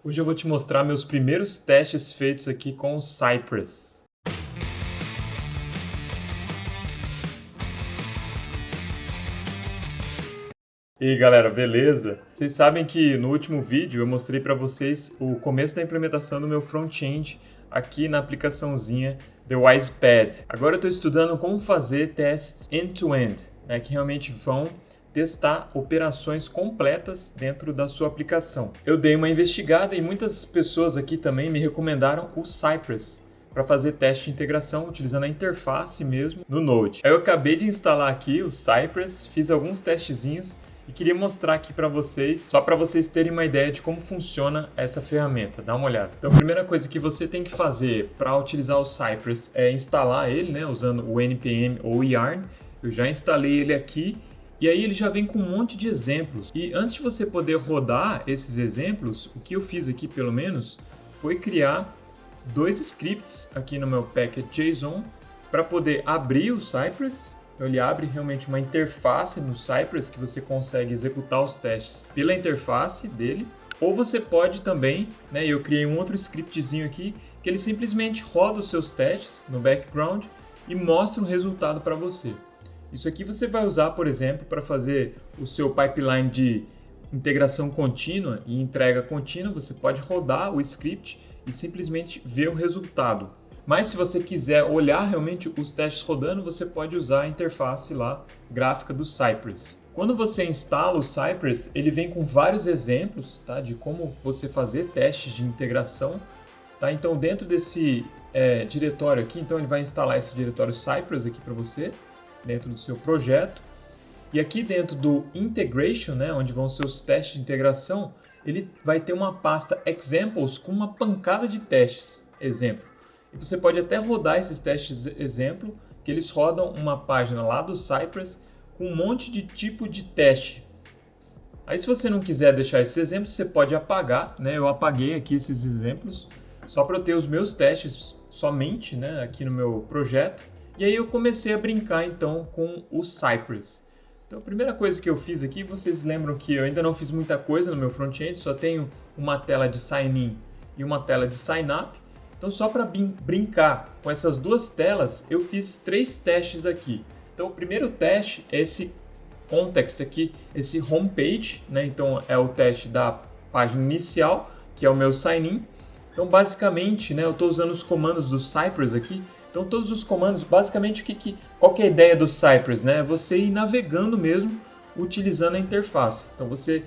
Hoje eu vou te mostrar meus primeiros testes feitos aqui com o Cypress. E aí galera, beleza? Vocês sabem que no último vídeo eu mostrei para vocês o começo da implementação do meu front-end aqui na aplicaçãozinha The WisePad. Agora eu estou estudando como fazer testes end-to-end, né, que realmente vão testar operações completas dentro da sua aplicação. Eu dei uma investigada e muitas pessoas aqui também me recomendaram o Cypress para fazer teste de integração utilizando a interface mesmo no Node. Aí eu acabei de instalar aqui o Cypress, fiz alguns testezinhos e queria mostrar aqui para vocês, só para vocês terem uma ideia de como funciona essa ferramenta. Dá uma olhada. Então a primeira coisa que você tem que fazer para utilizar o Cypress é instalar ele, né, usando o npm ou yarn. Eu já instalei ele aqui. E aí ele já vem com um monte de exemplos. E antes de você poder rodar esses exemplos, o que eu fiz aqui pelo menos foi criar dois scripts aqui no meu package.json para poder abrir o Cypress. Então ele abre realmente uma interface no Cypress que você consegue executar os testes pela interface dele. Ou você pode também, né, eu criei um outro scriptzinho aqui que ele simplesmente roda os seus testes no background e mostra o resultado para você. Isso aqui você vai usar, por exemplo, para fazer o seu pipeline de integração contínua e entrega contínua. Você pode rodar o script e simplesmente ver o resultado. Mas se você quiser olhar realmente os testes rodando, você pode usar a interface lá gráfica do Cypress. Quando você instala o Cypress, ele vem com vários exemplos, tá, de como você fazer testes de integração. Tá? Então dentro desse diretório aqui, então ele vai instalar esse diretório Cypress aqui para você, dentro do seu projeto. E aqui dentro do Integration, né, onde vão ser os testes de integração, ele vai ter uma pasta Examples com uma pancada de testes, exemplo. E você pode até rodar esses testes exemplo, que eles rodam uma página lá do Cypress com um monte de tipo de teste. Aí se você não quiser deixar esses exemplos, você pode apagar, né? Eu apaguei aqui esses exemplos, só para eu ter os meus testes somente, né, aqui no meu projeto. E aí eu comecei a brincar então com o Cypress. Então a primeira coisa que eu fiz aqui, vocês lembram que eu ainda não fiz muita coisa no meu front-end, só tenho uma tela de sign-in e uma tela de sign-up. Então só para brincar com essas duas telas, eu fiz 3 testes aqui. Então o primeiro teste é esse context aqui, esse homepage, né? Então é o teste da página inicial, que é o meu sign-in. Então basicamente, né, eu estou usando os comandos do Cypress aqui. Então todos os comandos, basicamente qual que é a ideia do Cypress, né? É você ir navegando mesmo, utilizando a interface. Então você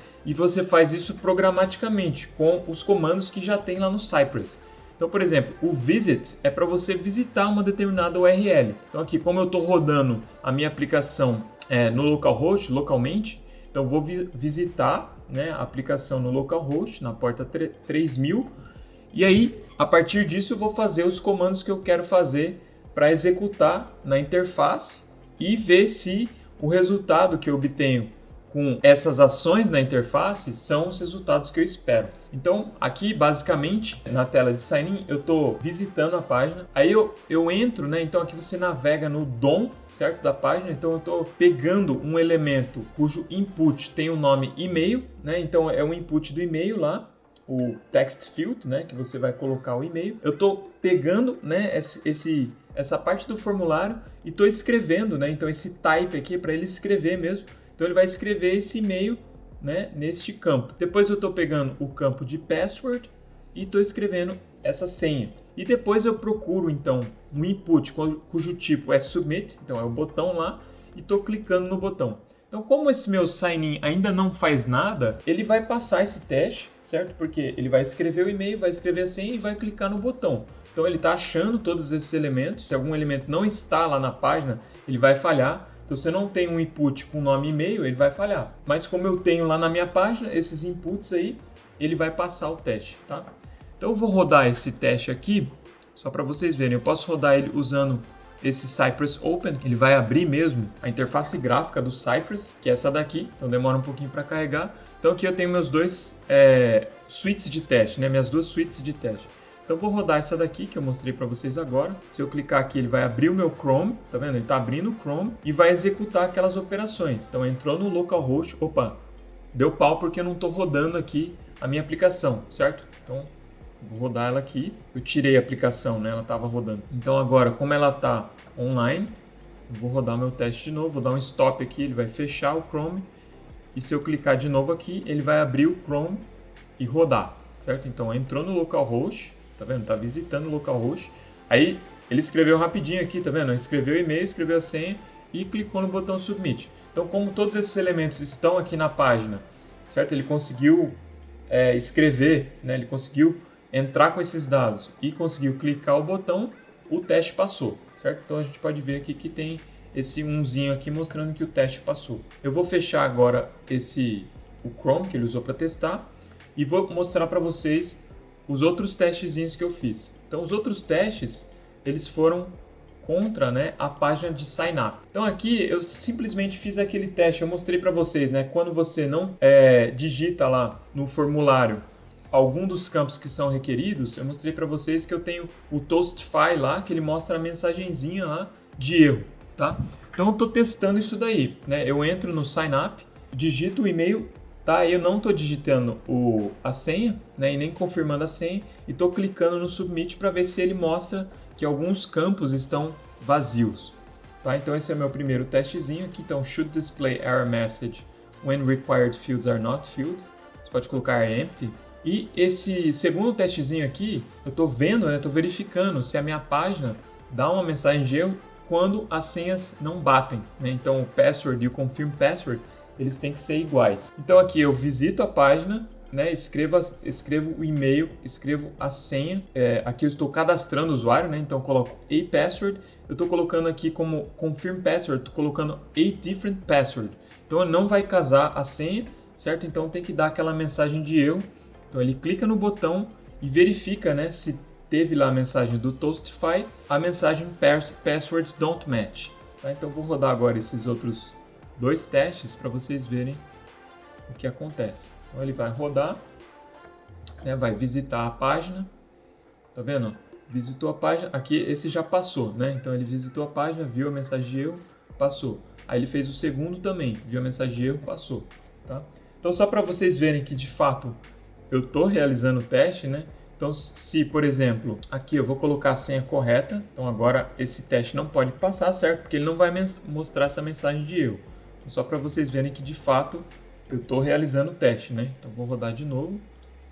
faz isso programaticamente com os comandos que já tem lá no Cypress. Então, por exemplo, o visit é para você visitar uma determinada URL. Então aqui, como eu estou rodando a minha aplicação no localhost, localmente, então eu vou visitar, né, a aplicação no localhost, na porta 3000, e aí, a partir disso, eu vou fazer os comandos que eu quero fazer para executar na interface e ver se o resultado que eu obtenho com essas ações na interface são os resultados que eu espero. Então, aqui, basicamente, na tela de sign-in, eu estou visitando a página. Aí eu entro, né? Então, aqui você navega no DOM, certo? Da página. Então, eu estou pegando um elemento cujo input tem o nome e-mail, né? Então, é o input do e-mail lá, o text field, né, que você vai colocar o e-mail. Eu estou pegando, né, essa parte do formulário e estou escrevendo, né, então esse type aqui é para ele escrever mesmo. Então ele vai escrever esse e-mail, né, neste campo. Depois eu estou pegando o campo de password e estou escrevendo essa senha. E depois eu procuro então um input cujo tipo é submit, então é o botão lá, e estou clicando no botão. Então, como esse meu sign-in ainda não faz nada, ele vai passar esse teste, certo? Porque ele vai escrever o e-mail, vai escrever a senha e vai clicar no botão. Então, ele está achando todos esses elementos. Se algum elemento não está lá na página, ele vai falhar. Então, se eu não tenho um input com nome e e-mail, ele vai falhar. Mas como eu tenho lá na minha página, esses inputs aí, ele vai passar o teste, tá? Então, eu vou rodar esse teste aqui, só para vocês verem. Eu posso rodar ele usando esse Cypress Open, ele vai abrir mesmo a interface gráfica do Cypress, que é essa daqui, então demora um pouquinho para carregar. Então aqui eu tenho meus dois suites de teste, né? Minhas duas suites de teste. Então eu vou rodar essa daqui que eu mostrei para vocês agora. Se eu clicar aqui, ele vai abrir o meu Chrome, tá vendo? Ele está abrindo o Chrome e vai executar aquelas operações. Então entrou no localhost, opa, deu pau porque eu não estou rodando aqui a minha aplicação, certo? Então, vou rodar ela aqui. Eu tirei a aplicação, né? Ela estava rodando. Então agora, como ela está online, eu vou rodar meu teste de novo. Vou dar um stop aqui, ele vai fechar o Chrome. E se eu clicar de novo aqui, ele vai abrir o Chrome e rodar, certo? Então entrou no localhost, tá vendo? Tá visitando o localhost. Aí ele escreveu rapidinho aqui, tá vendo? Escreveu o e-mail, escreveu a senha e clicou no botão Submit. Então, como todos esses elementos estão aqui na página, certo? Ele conseguiu escrever, né? Ele conseguiu entrar com esses dados e conseguiu clicar o botão, o teste passou, certo? Então a gente pode ver aqui que tem esse umzinho aqui mostrando que o teste passou. Eu vou fechar agora o Chrome que ele usou para testar e vou mostrar para vocês os outros testezinhos que eu fiz. Então os outros testes, eles foram contra, né, a página de sign up. Então aqui eu simplesmente fiz aquele teste, eu mostrei para vocês, né, quando você não digita lá no formulário algum dos campos que são requeridos, eu mostrei para vocês que eu tenho o Toastify lá, que ele mostra a mensagenzinha lá de erro, tá? Então eu estou testando isso daí, né? Eu entro no sign up, digito o e-mail, tá? Eu não estou digitando a senha, né, e nem confirmando a senha, e estou clicando no submit para ver se ele mostra que alguns campos estão vazios, tá? Então esse é o meu primeiro testezinho aqui. Então should display error message when required fields are not filled. Você pode colocar empty. E esse segundo testezinho aqui, eu estou vendo, né, estou verificando se a minha página dá uma mensagem de erro quando as senhas não batem, né? Então o password e o confirm password, eles têm que ser iguais. Então aqui eu visito a página, né, escrevo o e-mail, escrevo a senha. Aqui eu estou cadastrando o usuário, né? Então eu coloco a password. Eu estou colocando aqui como confirm password, estou colocando a different password. Então não vai casar a senha, certo? Então tem que dar aquela mensagem de erro. Então ele clica no botão e verifica, né, se teve lá a mensagem do Toastify, a mensagem passwords don't match. Tá? Então vou rodar agora esses outros dois testes para vocês verem o que acontece. Então ele vai rodar, né, vai visitar a página, tá vendo? Visitou a página, aqui esse já passou, né? Então ele visitou a página, viu a mensagem de erro, passou. Aí ele fez o segundo também, viu a mensagem de erro, passou, tá? Então só para vocês verem que de fato eu estou realizando o teste, né? Então, se, por exemplo, aqui eu vou colocar a senha correta, então agora esse teste não pode passar, certo? Porque ele não vai mostrar essa mensagem de erro. Então, só para vocês verem que, de fato, eu estou realizando o teste, né? Então, vou rodar de novo,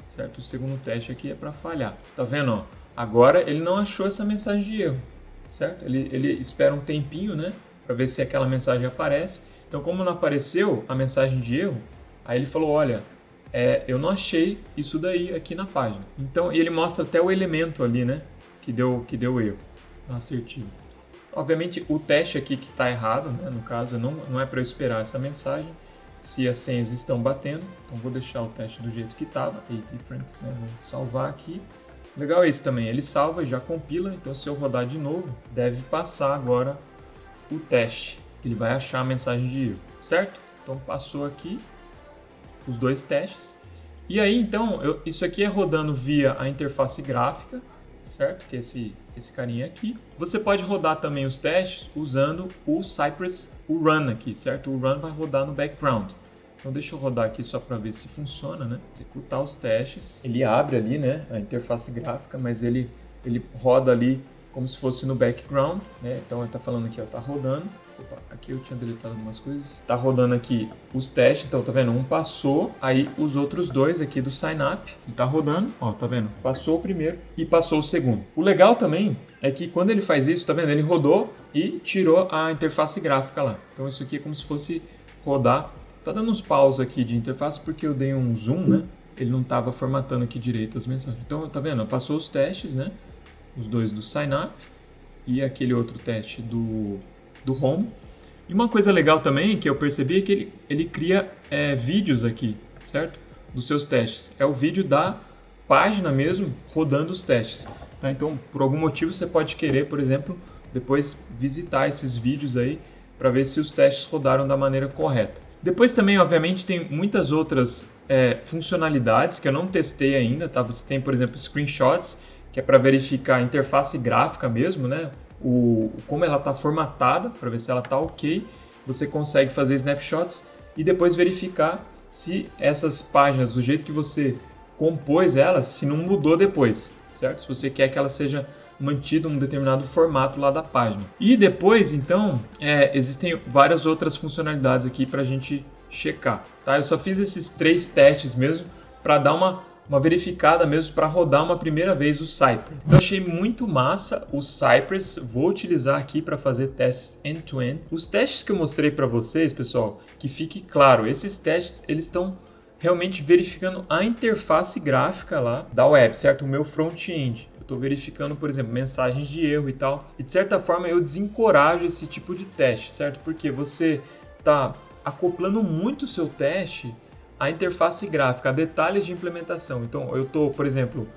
certo? O segundo teste aqui é para falhar. Tá vendo, ó? Agora ele não achou essa mensagem de erro, certo? Ele espera um tempinho, né? Para ver se aquela mensagem aparece. Então, como não apareceu a mensagem de erro, aí ele falou, olha, eu não achei isso daí aqui na página. Então, e ele mostra até o elemento ali, né, que deu erro, assertivo. Obviamente, o teste aqui que está errado, né, no caso, não é para eu esperar essa mensagem, se as senhas estão batendo. Então, vou deixar o teste do jeito que estava, different, né, vou salvar aqui. Legal isso também, ele salva e já compila, então se eu rodar de novo, deve passar agora o teste, ele vai achar a mensagem de erro, certo? Então, passou aqui os dois testes. E aí, então, isso aqui é rodando via a interface gráfica, certo? Que é esse carinha aqui. Você pode rodar também os testes usando o Cypress, o Run aqui, certo? O Run vai rodar no background. Então, deixa eu rodar aqui só para ver se funciona, né? Executar os testes. Ele abre ali, né, a interface gráfica, mas ele roda ali como se fosse no background, né? Então, ele está falando aqui, ó, tá rodando. Opa, aqui eu tinha deletado algumas coisas. Tá rodando aqui os testes, então tá vendo? Um passou, aí os outros dois aqui do sign up, tá rodando, ó, tá vendo? Passou o primeiro e passou o segundo. O legal também é que quando ele faz isso, tá vendo? Ele rodou e tirou a interface gráfica lá. Então isso aqui é como se fosse rodar. Tá dando uns paus aqui de interface porque eu dei um zoom, né? Ele não tava formatando aqui direito as mensagens. Então, tá vendo? Passou os testes, né? Os dois do sign up e aquele outro teste do Home. E uma coisa legal também que eu percebi é que ele cria vídeos aqui, certo? Dos seus testes. É o vídeo da página mesmo rodando os testes. Tá? Então, por algum motivo, você pode querer, por exemplo, depois visitar esses vídeos aí para ver se os testes rodaram da maneira correta. Depois também, obviamente, tem muitas outras funcionalidades que eu não testei ainda. Tá? Você tem, por exemplo, screenshots, que é para verificar a interface gráfica mesmo, né? Como ela está formatada, para ver se ela está ok. Você consegue fazer snapshots e depois verificar se essas páginas, do jeito que você compôs ela se não mudou depois, certo? Se você quer que ela seja mantida em um determinado formato lá da página. E depois, então, existem várias outras funcionalidades aqui para a gente checar, tá? Eu só fiz esses 3 testes mesmo para dar uma verificada mesmo, para rodar uma primeira vez o Cypress. Então achei muito massa o Cypress, vou utilizar aqui para fazer testes end-to-end. Os testes que eu mostrei para vocês, pessoal, que fique claro, esses testes eles estão realmente verificando a interface gráfica lá da web, certo? O meu front-end. Eu estou verificando, por exemplo, mensagens de erro e tal. E de certa forma eu desencorajo esse tipo de teste, certo? Porque você está acoplando muito o seu teste à interface gráfica, a detalhes de implementação. Então eu estou, por exemplo,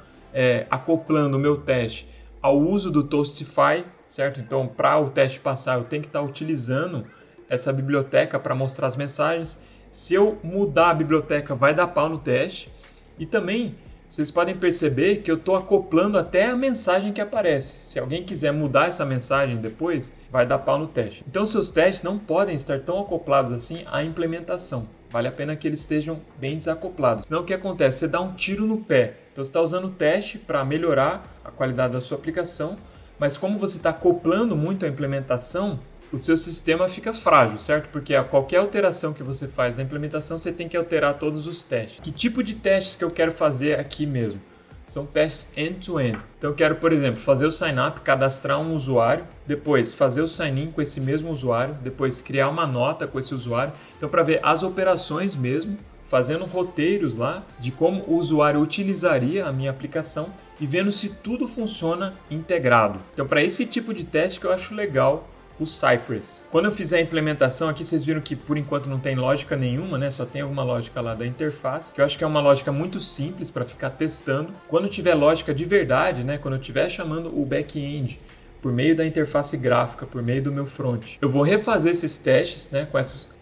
acoplando o meu teste ao uso do Toastify, certo? Então para o teste passar eu tenho que estar utilizando essa biblioteca para mostrar as mensagens. Se eu mudar a biblioteca, vai dar pau no teste. E também, vocês podem perceber que eu estou acoplando até a mensagem que aparece. Se alguém quiser mudar essa mensagem depois, vai dar pau no teste. Então, seus testes não podem estar tão acoplados assim à implementação. Vale a pena que eles estejam bem desacoplados. Senão, o que acontece? Você dá um tiro no pé. Então, você está usando o teste para melhorar a qualidade da sua aplicação. Mas como você está acoplando muito a implementação, o seu sistema fica frágil, certo? Porque a qualquer alteração que você faz na implementação, você tem que alterar todos os testes. Que tipo de testes que eu quero fazer aqui mesmo? São testes end-to-end. Então eu quero, por exemplo, fazer o sign-up, cadastrar um usuário, depois fazer o sign-in com esse mesmo usuário, depois criar uma nota com esse usuário. Então para ver as operações mesmo, fazendo roteiros lá de como o usuário utilizaria a minha aplicação e vendo se tudo funciona integrado. Então para esse tipo de teste que eu acho legal o Cypress. Quando eu fizer a implementação aqui, vocês viram que por enquanto não tem lógica nenhuma, né? Só tem alguma lógica lá da interface, que eu acho que é uma lógica muito simples para ficar testando. Quando tiver lógica de verdade, né? Quando eu estiver chamando o back-end por meio da interface gráfica, por meio do meu front, eu vou refazer esses testes, né?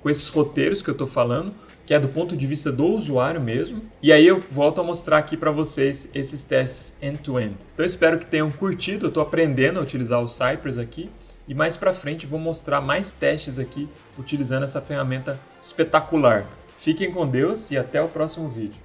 Com esses roteiros que eu estou falando, que é do ponto de vista do usuário mesmo. E aí eu volto a mostrar aqui para vocês esses testes end-to-end. Então eu espero que tenham curtido. Eu estou aprendendo a utilizar o Cypress aqui. E mais para frente vou mostrar mais testes aqui utilizando essa ferramenta espetacular. Fiquem com Deus e até o próximo vídeo.